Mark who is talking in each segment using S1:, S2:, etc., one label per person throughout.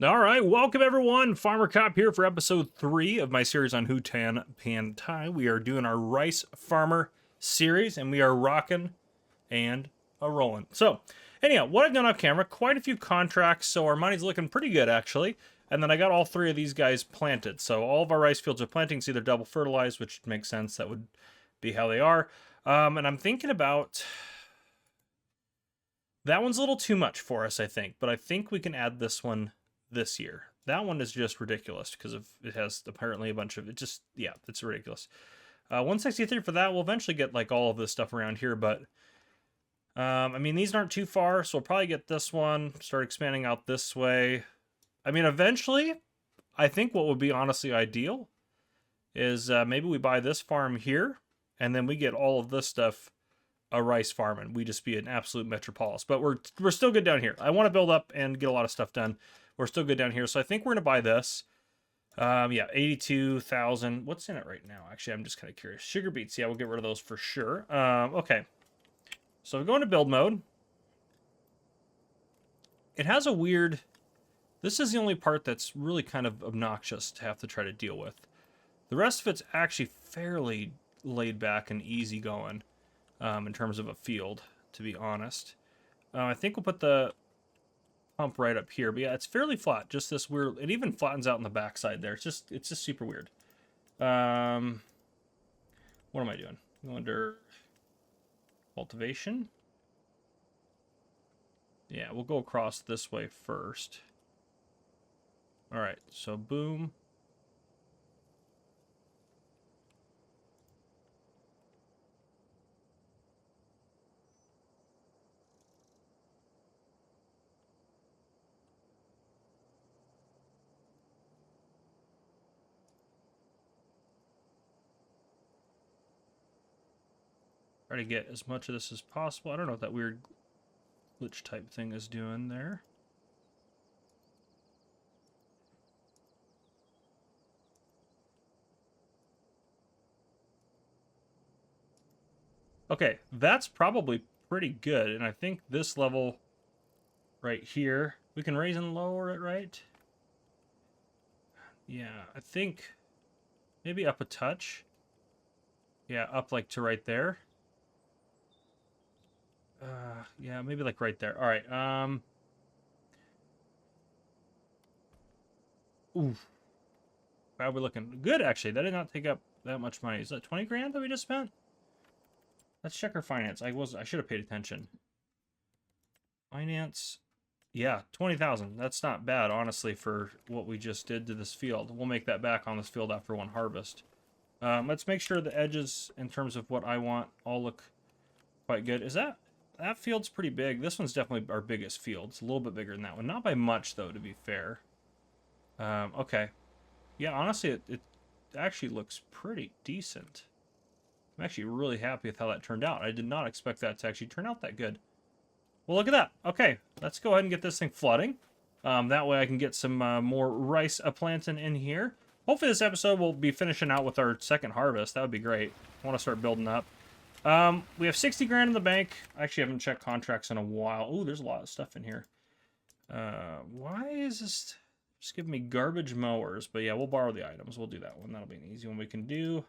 S1: All right, welcome everyone. Farmer Cop here for episode 3 of my series on Hutan Pantai. We are doing our rice farmer series, and we are rocking and a rolling. So, anyhow, what I've done off camera, quite a few contracts, so our money's looking pretty good actually. And then I got all 3 of these guys planted. So all of our rice fields are plantings, either double fertilized, which makes sense. That would be how they are. And I'm thinking about... that one's a little too much for us, I think. But I think we can add this one this year. That one is just ridiculous because of it has apparently a bunch of... it just... yeah, it's ridiculous. 163 for that. We'll eventually get like all of this stuff around here, but... I mean, these aren't too far, so we'll probably get this one, start expanding out this way. I mean, eventually, I think what would be honestly ideal is maybe we buy this farm here, and then we get all of this stuff a rice farm, and we just be an absolute metropolis. But we're still good down here. I want to build up and get a lot of stuff done. We're still good down here, so I think we're going to buy this. Yeah, 82,000. What's in it right now? Actually, I'm just kind of curious. Sugar beets, yeah, we'll get rid of those for sure. Okay. So we go into build mode. It has a weird... this is the only part that's really kind of obnoxious to have to try to deal with. The rest of it's actually fairly laid back and easy going in terms of a field, to be honest. I think we'll put the pump right up here. But yeah, it's fairly flat. Just this weird... it even flattens out on the backside there. It's just super weird. What am I doing? Go under... cultivation. Yeah, we'll go across this way first. All right, so boom. Try to get as much of this as possible. I don't know what that weird glitch type thing is doing there. Okay, that's probably pretty good. And I think this level right here, we can raise and lower it, right? Yeah, I think maybe up a touch. Yeah, up like to right there. Yeah, maybe like right there. All right. Oof. How are we looking? Good, actually. That did not take up that much money. Is that 20 grand that we just spent? Let's check our finance. I should have paid attention. Finance. Yeah, 20,000. That's not bad, honestly, for what we just did to this field. We'll make that back on this field after one harvest. Let's make sure the edges, in terms of what I want, all look quite good. Is that field's pretty big. This one's definitely our biggest field. It's a little bit bigger than that one. Not by much, though, to be fair. Okay. Yeah, honestly, it actually looks pretty decent. I'm actually really happy with how that turned out. I did not expect that to actually turn out that good. Well, look at that. Okay, let's go ahead and get this thing flooding. That way I can get some more rice planting in here. Hopefully this episode will be finishing out with our second harvest. That would be great. I want to start building up. We have 60 grand in the bank. I actually haven't checked contracts in a while. Oh, there's a lot of stuff in here. Why is this just giving me garbage mowers? But yeah, we'll borrow the items. We'll do that one. That'll be an easy one we can do.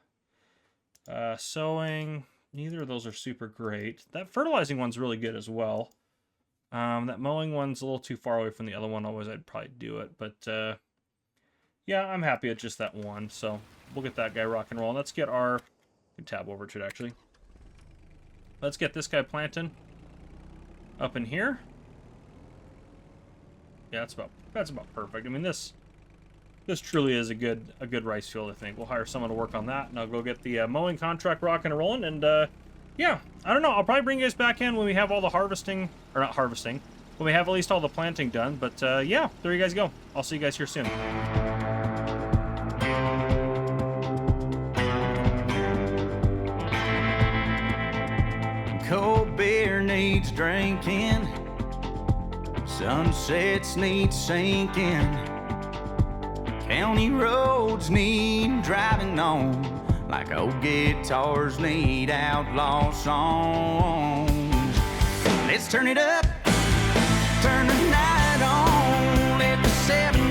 S1: Sowing. Neither of those are super great. That fertilizing one's really good as well. That mowing one's a little too far away from the other one. Otherwise, I'd probably do it. But, yeah, I'm happy at just that one. So we'll get that guy rock and roll. Let's get our... tab over to it, actually. Let's get this guy planting up in here. Yeah, that's about perfect. I mean, this truly is a good rice field, I think. We'll hire someone to work on that, and I'll go get the mowing contract rocking and rolling. And yeah, I don't know. I'll probably bring you guys back in when we have all the harvesting, or not harvesting, when we have at least all the planting done. But yeah, there you guys go. I'll see you guys here soon.
S2: Cold beer needs drinking, sunsets need sinking, county roads need driving on, like old guitars need outlaw songs. Let's turn it up, turn the night on, let the 7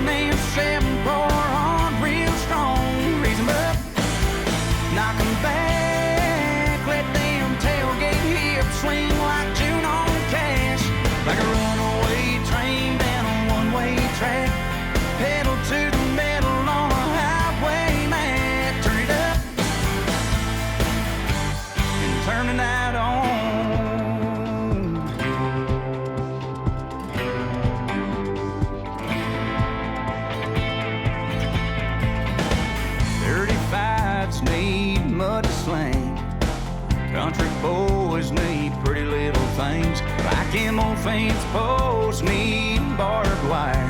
S2: things like them old fence posts need barbed wire.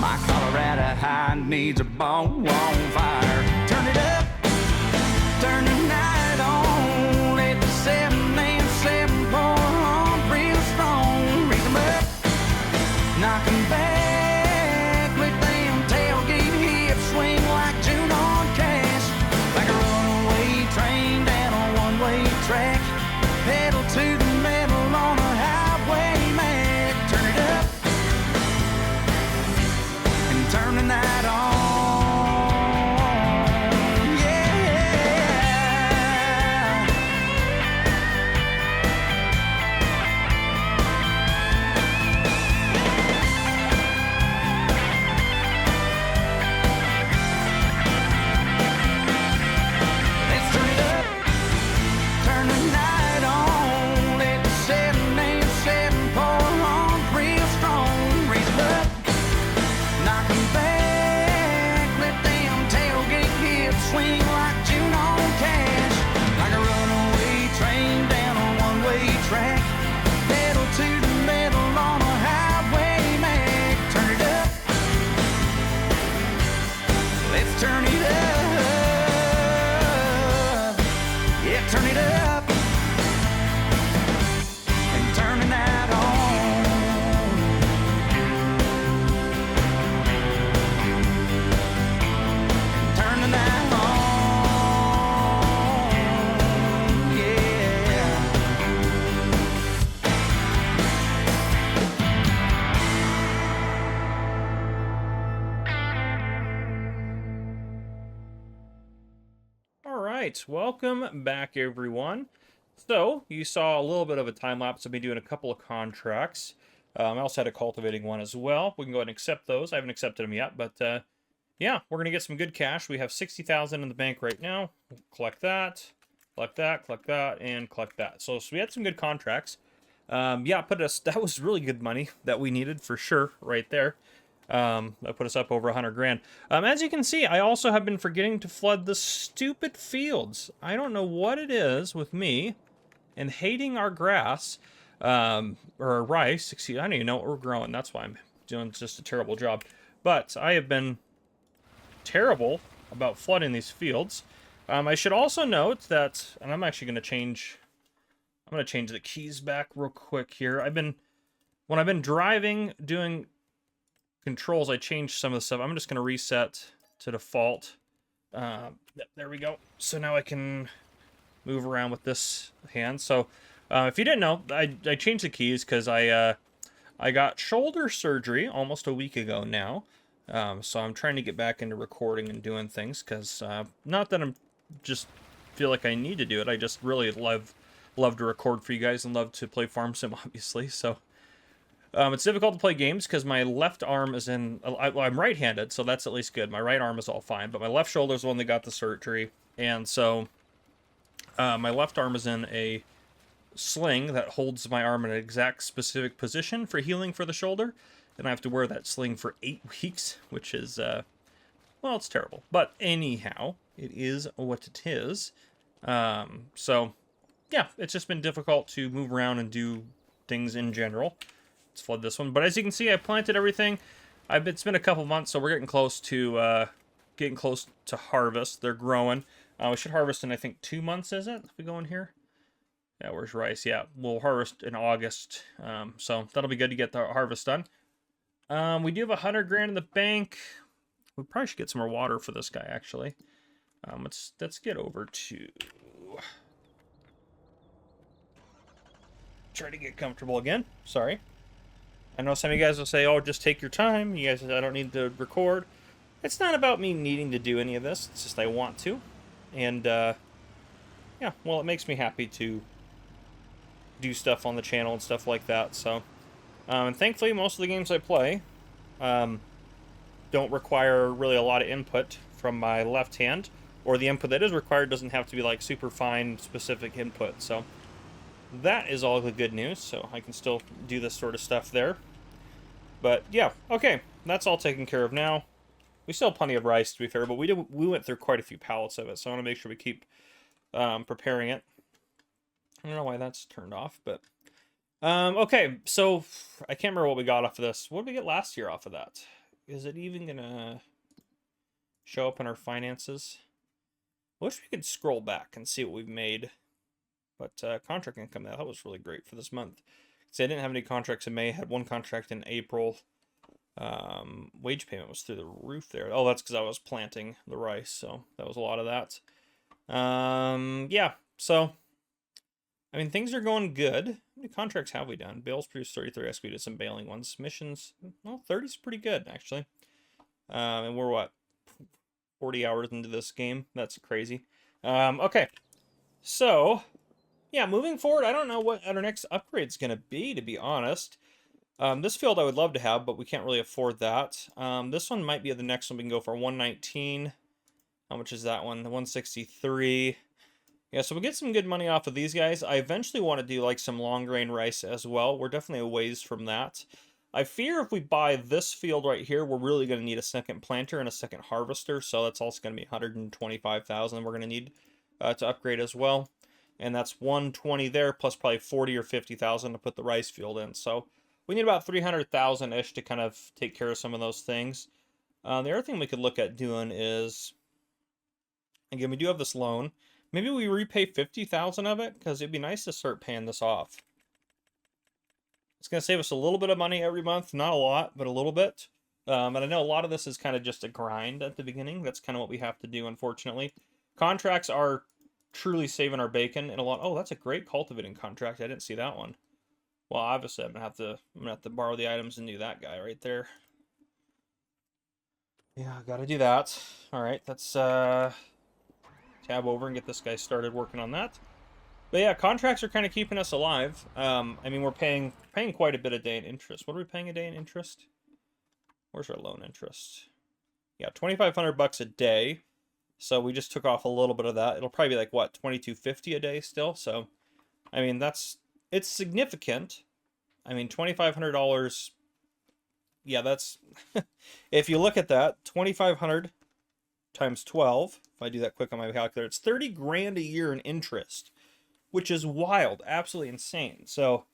S2: My Colorado hide needs a bonfire. Turn it up, turn the night on. Let the 7 and 7 pour on real strong. Raise 'em up, knock 'em back. Let them tailgate hips swing like June on cash. Like a runaway train down a one-way track. Pedal to the metal on a highway Mac. Turn it up and turn the night on. Swing like June on cash. Like a runaway train down a one-way track. Pedal to the metal on a highway Mac. Turn it up. Let's turn it up. Yeah, turn it up. And turn the night on. Turn the night on.
S1: All right, welcome back, everyone. So, you saw a little bit of a time lapse of me doing a couple of contracts. I also had a cultivating one as well. We can go ahead and accept those. I haven't accepted them yet, but yeah, we're going to get some good cash. We have 60,000 in the bank right now. We'll collect that, collect that, collect that, and collect that. So we had some good contracts. Yeah, that was really good money that we needed for sure right there. That put us up over 100 grand. As you can see, I also have been forgetting to flood the stupid fields. I don't know what it is with me and hating our grass, or our rice. Excuse, I don't even know what we're growing. That's why I'm doing just a terrible job. But I have been terrible about flooding these fields. I should also note that, and I'm actually going to change the keys back real quick here. When I've been driving, doing controls, I changed some of the stuff. I'm just going to reset to default. There we go. So now I can move around with this hand. So if you didn't know, I changed the keys because I got shoulder surgery almost a week ago now. So I'm trying to get back into recording and doing things because not that I'm just feel like I need to do it. I just really love to record for you guys and love to play Farm Sim, obviously. So it's difficult to play games because my left arm is in... I'm right-handed, so that's at least good. My right arm is all fine, but my left shoulder is the one that got the surgery. And so my left arm is in a sling that holds my arm in an exact specific position for healing for the shoulder. And I have to wear that sling for 8 weeks, which is, well, it's terrible. But anyhow, it is what it is. So, yeah, it's just been difficult to move around and do things in general. Let's flood this one. But as you can see, I planted everything. It's been a couple months, so we're getting close to harvest. They're growing. We should harvest in, I think, 2 months, is it? If we go in here. Yeah, where's rice? Yeah, we'll harvest in August. So that'll be good to get the harvest done. We do have 100 grand in the bank. We probably should get some more water for this guy, actually. Let's get over to... Try to get comfortable again. Sorry. I know some of you guys will say, oh, just take your time. You guys, I don't need to record. It's not about me needing to do any of this. It's just I want to. And, yeah, well, it makes me happy to do stuff on the channel and stuff like that, so... and thankfully, most of the games I play don't require really a lot of input from my left hand, or the input that is required doesn't have to be like super fine, specific input. So that is all the good news. So I can still do this sort of stuff there. But yeah, okay, that's all taken care of now. We still have plenty of rice, to be fair, but we went through quite a few pallets of it, so I want to make sure we keep preparing it. I don't know why that's turned off, but Okay, so I can't remember what we got off of this. What did we get last year off of that? Is it even gonna show up in our finances? I wish we could scroll back and see what we've made. But contract income, that was really great for this month. See, I didn't have any contracts in May. I had one contract in April. Wage payment was through the roof there. Oh, that's because I was planting the rice, so that was a lot of that. Yeah, so I mean, things are going good. How many contracts have we done? Bales produced 33. I we did some baling ones. Missions, well, 30 is pretty good, actually. And we're what? 40 hours into this game? That's crazy. Okay. So, yeah, moving forward, I don't know what our next upgrade's going to be, to be honest. This field I would love to have, but we can't really afford that. This one might be the next one. We can go for 119. How much is that one? The 163. Yeah, so we'll get some good money off of these guys. I eventually want to do like some long grain rice as well. We're definitely a ways from that. I fear if we buy this field right here, we're really going to need a second planter and a second harvester. So that's also going to be 125,000 we're going to need to upgrade as well. And that's 120 there, plus probably 40 or 50,000 to put the rice field in. So we need about 300,000-ish to kind of take care of some of those things. The other thing we could look at doing is, again, we do have this loan. Maybe we repay 50,000 of it, because it'd be nice to start paying this off. It's going to save us a little bit of money every month. Not a lot, but a little bit. And I know a lot of this is kind of just a grind at the beginning. That's kind of what we have to do, unfortunately. Contracts are truly saving our bacon in a lot. Oh, that's a great cultivating contract. I didn't see that one. Well, obviously, I'm gonna have to borrow the items and do that guy right there. Yeah, gotta do that. All right, let's tab over and get this guy started working on that. But yeah, contracts are kind of keeping us alive. I mean, we're paying quite a bit a day in interest. What are we paying a day in interest? Where's our loan interest? Yeah, 2,500 bucks a day. So we just took off a little bit of that. It'll probably be like what, 2,250 a day still. So, I mean, it's significant. I mean, $2,500. Yeah, that's if you look at that, 2,500 times 12. If I do that quick on my calculator, it's 30 grand a year in interest, which is wild, absolutely insane. So,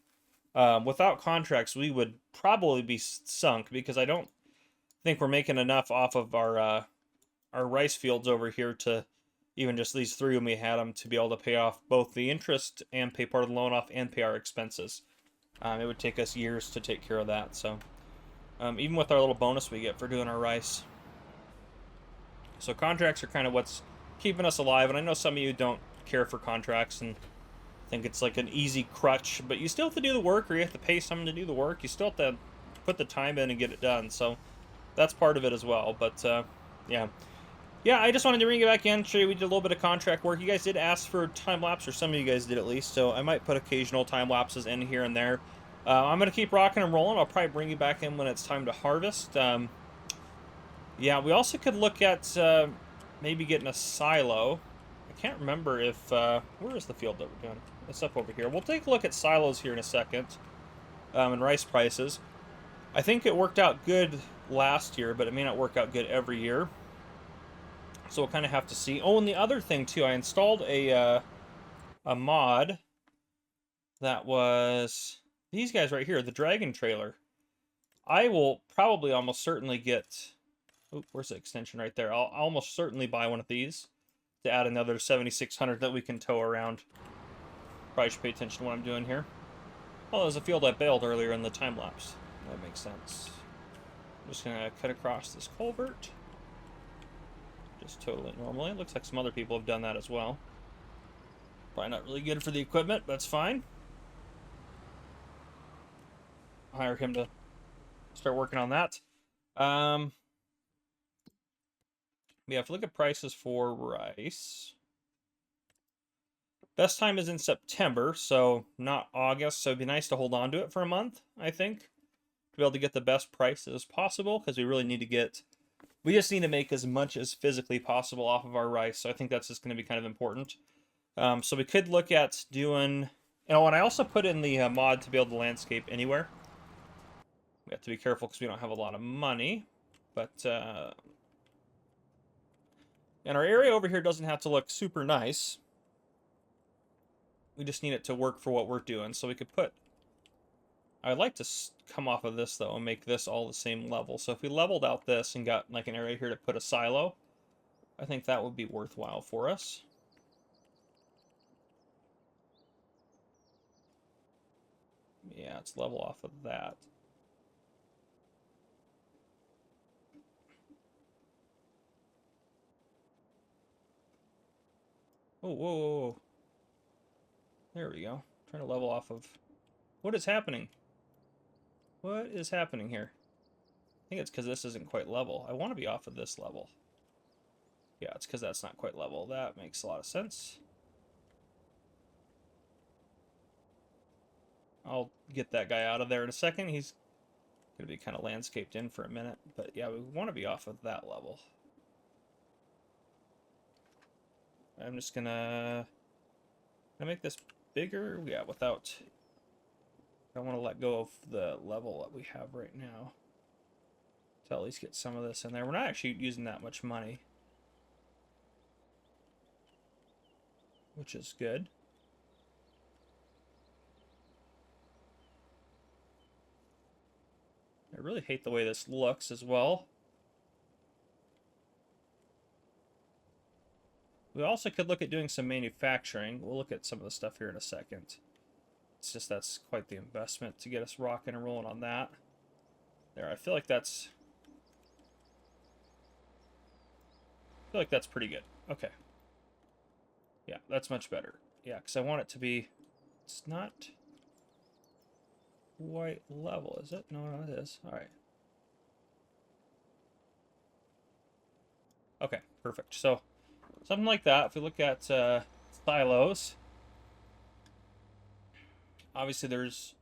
S1: without contracts, we would probably be sunk because I don't think we're making enough off of our rice fields over here to even just these three when we had them to be able to pay off both the interest and pay part of the loan off and pay our expenses. It would take us years to take care of that. So, even with our little bonus we get for doing our rice. So contracts are kind of what's keeping us alive. And I know some of you don't care for contracts and think it's like an easy crutch, but you still have to do the work, or you have to pay someone to do the work. You still have to put the time in and get it done. So that's part of it as well. But yeah. Yeah, I just wanted to bring you back in, show you we did a little bit of contract work. You guys did ask for time lapse, or some of you guys did at least, so I might put occasional time lapses in here and there. I'm going to keep rocking and rolling. I'll probably bring you back in when it's time to harvest. Yeah, we also could look at maybe getting a silo. I can't remember if... where is the field that we're doing? It's up over here. We'll take a look at silos here in a second, and rice prices. I think it worked out good last year, but it may not work out good every year. So we'll kind of have to see. Oh, and the other thing, too, I installed a mod that was these guys right here, the Dragon Trailer. I will probably almost certainly get... Oh, where's the extension right there? I'll almost certainly buy one of these to add another 7,600 that we can tow around. Probably should pay attention to what I'm doing here. Oh, there's a field I bailed earlier in the time lapse. That makes sense. I'm just going to cut across this culvert. Just totally normally. It looks like some other people have done that as well. Probably not really good for the equipment, but that's fine. I'll hire him to start working on that. Yeah, if we look at prices for rice, best time is in September, so not August, so it'd be nice to hold on to it for a month, I think, to be able to get the best price as possible, because we really need to get... We just need to make as much as physically possible off of our rice, so I think that's just going to be kind of important. So we could look at doing... and I also put in the mod to be able to landscape anywhere. We have to be careful because we don't have a lot of money, but... and our area over here doesn't have to look super nice. We just need it to work for what we're doing, so we could put I'd like to come off of this, though, and make this all the same level. So if we leveled out this and got like an area here to put a silo, I think that would be worthwhile for us. Yeah, let's level off of that. Oh, whoa, whoa, whoa. There we go. Trying to level off of... What is happening? What is happening here? I think it's because this isn't quite level. I want to be off of this level. Yeah, it's because that's not quite level. That makes a lot of sense. I'll get that guy out of there in a second. He's going to be kind of landscaped in for a minute. But yeah, we want to be off of that level. I'm just going to make this bigger. Yeah, without... I want to let go of the level that we have right now. To at least get some of this in there. We're not actually using that much money. Which is good. I really hate the way this looks as well. We also could look at doing some manufacturing. We'll look at some of the stuff here in a second. It's just that's quite the investment to get us rocking and rolling on that. There, I feel like that's pretty good. Okay. Yeah, that's much better. Yeah, because I want it to be... It's not quite level, is it? No, it is. All right. Okay, perfect. So, something like that. If we look at silos, obviously there's...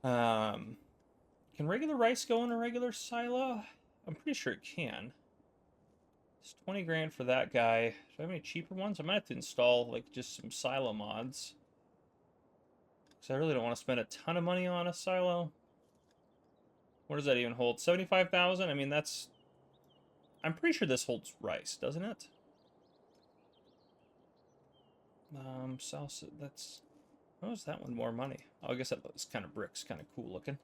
S1: can regular rice go in a regular silo? I'm pretty sure it can. It's 20 grand for that guy. Do I have any cheaper ones? I might have to install like just some silo mods. Because I really don't want to spend a ton of money on a silo. What does that even hold? 75,000? I mean, that's... I'm pretty sure this holds rice, doesn't it? Salsa, that's... How is that one more money? Oh, I guess that was kind of bricks, kind of cool looking.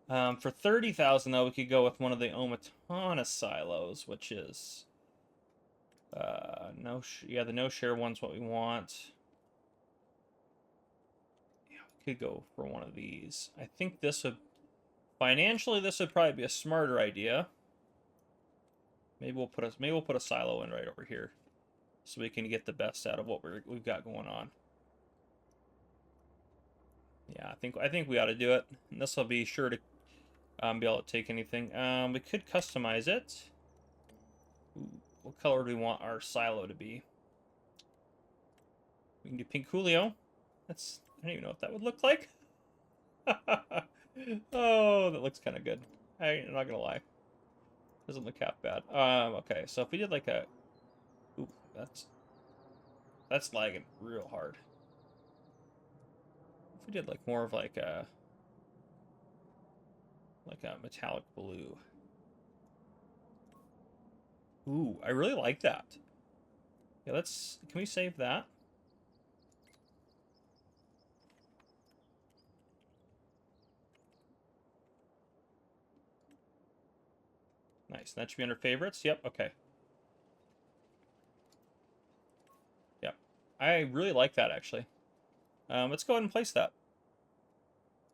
S1: For 30,000 though, we could go with one of the Omatana silos, which is... yeah, the no-share one's what we want. Yeah, we could go for one of these. I think this would... Financially, this would probably be a smarter idea. Maybe we'll put a silo in right over here, so we can get the best out of what we've got going on. Yeah, I think we ought to do it. And this will be sure to be able to take anything. We could customize it. Ooh, what color do we want our silo to be? We can do pink Julio. That's... I don't even know what that would look like. Oh, that looks kind of good. I'm not gonna lie. Doesn't look half bad. Okay, so if we did like a... Ooh, that's lagging real hard. If we did like more of like a metallic blue. Ooh, I really like that. Yeah, let's... Can we save that? Nice. That should be under favorites. Yep, okay. Yep. I really like that, actually. Let's go ahead and place that.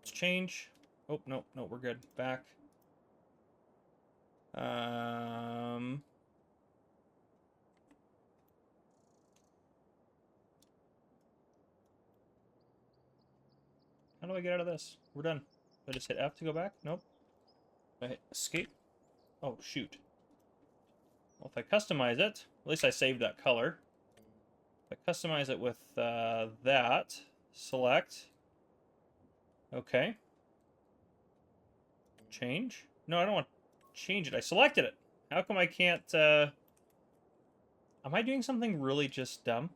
S1: Let's change. Oh, no, we're good. Back. How do I get out of this? We're done. I just hit F to go back? Nope. I hit escape. Oh, shoot. Well, if I customize it, at least I saved that color. If I customize it with that, select. Okay. Change? No, I don't want to change it. I selected it. How come I can't... Am I doing something really just dumb?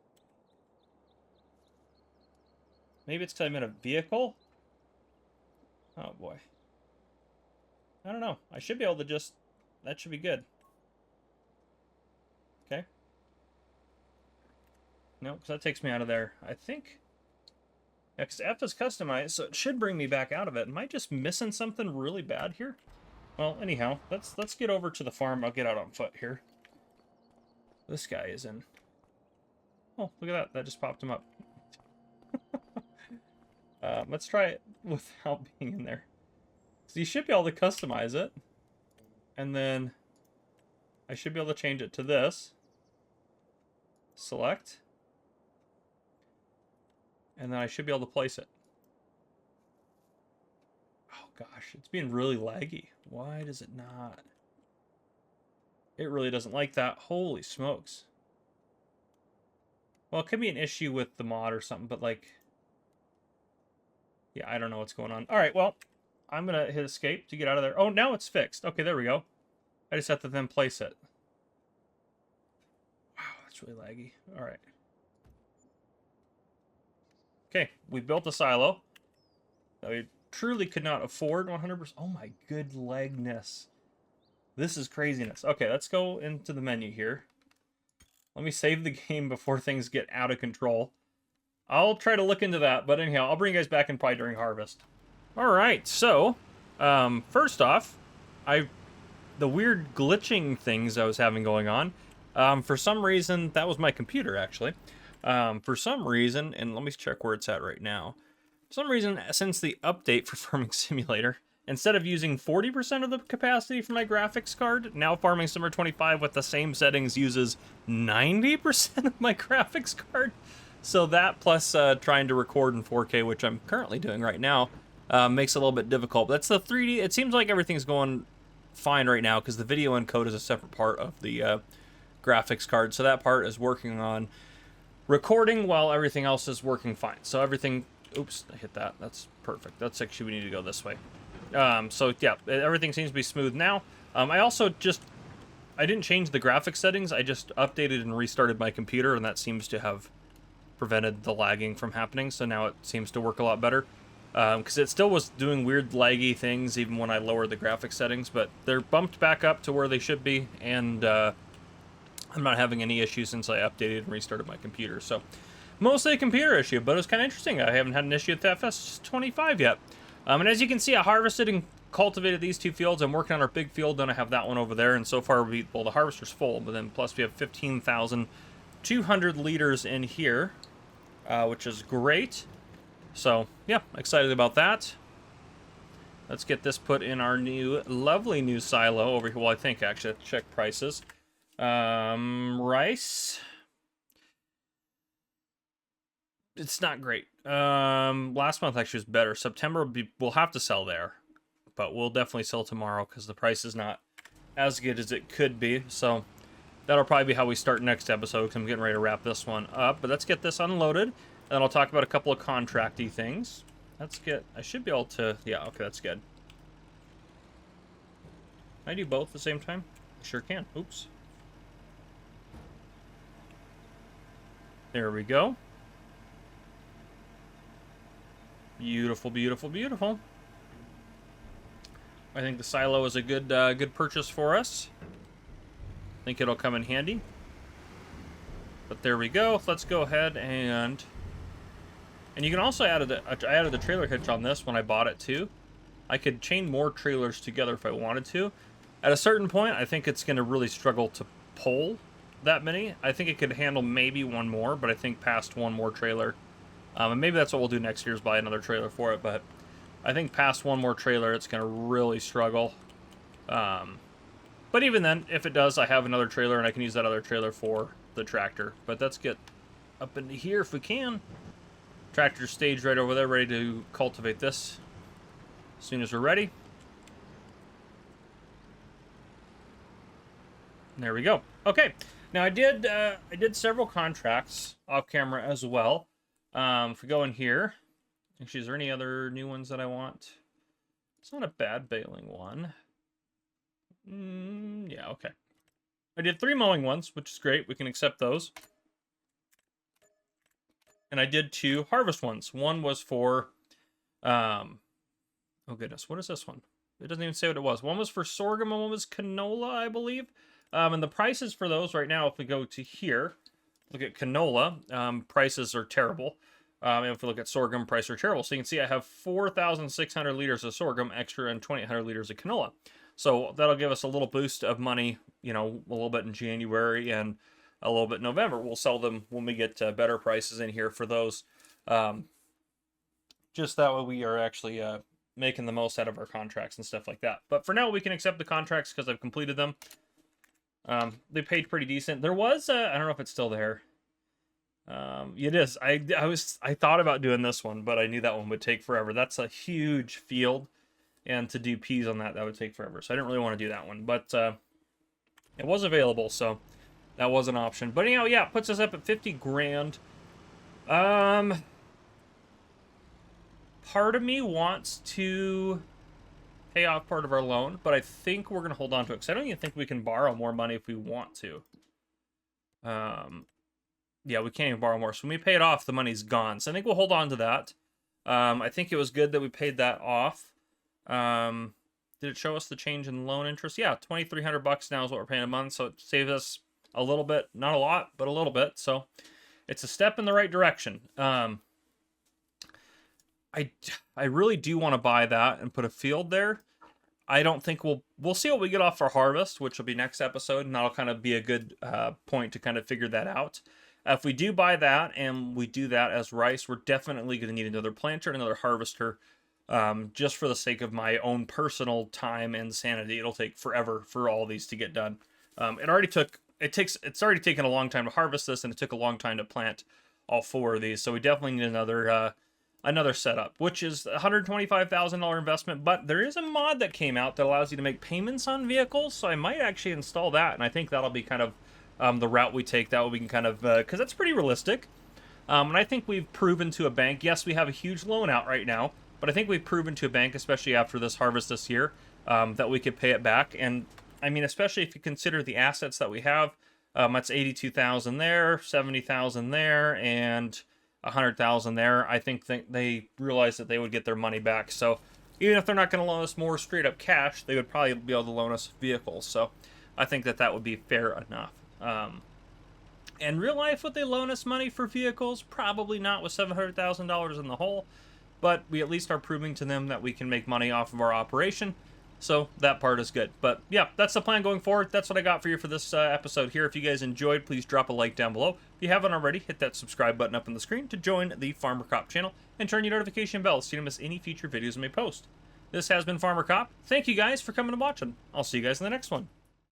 S1: Maybe it's because I'm in a vehicle? Oh, boy. I don't know. I should be able to just... That should be good. Okay. No, because that takes me out of there. I think... Yeah, because F is customized, so it should bring me back out of it. Am I just missing something really bad here? Well, anyhow, let's get over to the farm. I'll get out on foot here. This guy is in. Oh, look at that. That just popped him up. Let's try it without being in there. So you should be able to customize it. And then I should be able to change it to this. Select. And then I should be able to place it. Oh gosh, it's being really laggy. Why does it not? It really doesn't like that. Holy smokes. Well, it could be an issue with the mod or something, but like... Yeah, I don't know what's going on. Alright, well, I'm going to hit escape to get out of there. Oh, now it's fixed. Okay, there we go. I just have to then place it. Wow, that's really laggy. Alright. Okay, we built a silo that we truly could not afford 100%. Oh my good legness. This is craziness. Okay, let's go into the menu here. Let me save the game before things get out of control. I'll try to look into that, but anyhow, I'll bring you guys back in probably during harvest. Alright, so, first off, the weird glitching things I was having going on, for some reason, that was my computer, actually. For some reason, and let me check where it's at right now. For some reason, since the update for Farming Simulator, instead of using 40% of the capacity for my graphics card, now Farming Simulator 25 with the same settings uses 90% of my graphics card. So that plus trying to record in 4K, which I'm currently doing right now, makes it a little bit difficult. That's the 3D. It seems like everything's going fine right now because the video encode is a separate part of the graphics card. So that part is working on recording while everything else is working fine. So everything... Oops, I hit that. That's perfect. That's actually, we need to go this way. So yeah, everything seems to be smooth now. I also I didn't change the graphics settings. I just updated and restarted my computer, and that seems to have prevented the lagging from happening. So now it seems to work a lot better. Because it still was doing weird laggy things even when I lowered the graphics settings, but they're bumped back up to where they should be, and I'm not having any issues since I updated and restarted my computer. So mostly a computer issue, but it was kind of interesting. I haven't had an issue with FS25 yet. And as you can see, I harvested and cultivated these two fields. I'm working on our big field, then I have that one over there, and so far, well, the harvester's full, but then plus we have 15,200 liters in here, which is great. So, yeah, excited about that. Let's get this put in our lovely new silo over here. Well, I think, actually, I have to check prices. Rice. It's not great. Last month actually was better. September we'll have to sell there, but we'll definitely sell tomorrow because the price is not as good as it could be. So that'll probably be how we start next episode because I'm getting ready to wrap this one up. But let's get this unloaded, and then I'll talk about a couple of contracty things. I should be able to, yeah, okay, that's good. Can I do both at the same time? I sure can. Oops. There we go. Beautiful, beautiful, beautiful. I think the silo is a good good purchase for us. I think it'll come in handy. But there we go. Let's go ahead and you can also add I added the trailer hitch on this when I bought it too. I could chain more trailers together if I wanted to. At a certain point, I think it's going to really struggle to pull that many. I think it could handle maybe one more, but I think past one more trailer. And maybe that's what we'll do next year is buy another trailer for it, but I think past one more trailer, it's going to really struggle. But even then, if it does, I have another trailer, and I can use that other trailer for the tractor. But let's get up into here if we can. Tractor stage right over there, ready to cultivate this as soon as we're ready. There we go. Okay, now I did several contracts off camera as well. If we go in here, actually, is there any other new ones that I want? It's not a bad baling one. Yeah, okay. I did 3 mowing ones, which is great. We can accept those. And I did 2 harvest ones. One was for, oh goodness, what is this one? It doesn't even say what it was. One was for sorghum and one was canola, I believe. And the prices for those right now, if we go to here, look at canola, prices are terrible. If we look at sorghum price or charitable, so you can see I have 4,600 liters of sorghum extra and 2,800 liters of canola. So that'll give us a little boost of money, you know, a little bit in January and a little bit in November. We'll sell them when we get better prices in here for those. Just that way we are actually making the most out of our contracts and stuff like that. But for now, we can accept the contracts because I've completed them. They paid pretty decent. There was, I don't know if it's still there. It is. I thought about doing this one, but I knew that one would take forever. That's a huge field, and to do peas on that would take forever. So I didn't really want to do that one, but it was available, so that was an option. But anyhow, yeah, it puts us up at 50 grand. Part of me wants to pay off part of our loan, but I think we're going to hold on to it because I don't even think we can borrow more money if we want to. Yeah, we can't even borrow more. So when we pay it off, the money's gone. So I think we'll hold on to that. I think it was good that we paid that off. Did it show us the change in loan interest? Yeah, $2,300 now is what we're paying a month. So it saves us a little bit, not a lot, but a little bit. So it's a step in the right direction. I really do want to buy that and put a field there. I don't think we'll see what we get off for harvest, which will be next episode, and that'll kind of be a good point to kind of figure that out. If we do buy that and we do that as rice, we're definitely going to need another planter, another harvester, just for the sake of my own personal time and sanity. It'll take forever for all these to get done. It's already taken a long time to harvest this, and it took a long time to plant all 4 of these. So we definitely need another setup, which is a $125,000 investment. But there is a mod that came out that allows you to make payments on vehicles, so I might actually install that, and I think that'll be kind of the route we take. That way we can kind of, because that's pretty realistic. And I think we've proven to a bank, yes, we have a huge loan out right now, but I think we've proven to a bank, especially after this harvest this year, that we could pay it back. And I mean, especially if you consider the assets that we have, that's 82,000 there, 70,000 there, and 100,000 there. I think they realized that they would get their money back. So even if they're not going to loan us more straight up cash, they would probably be able to loan us vehicles. So I think that would be fair enough. In real life, would they loan us money for vehicles? Probably not, with $700,000 in the hole, but we at least are proving to them that we can make money off of our operation. So that part is good. But yeah, that's the plan going forward. That's what I got for you for this episode here. If you guys enjoyed, please drop a like down below. If you haven't already, hit that subscribe button up on the screen to join the Farmer Cop channel and turn your notification bell so you don't miss any future videos I may post. This has been Farmer Cop. Thank you guys for coming and watching. I'll see you guys in the next one.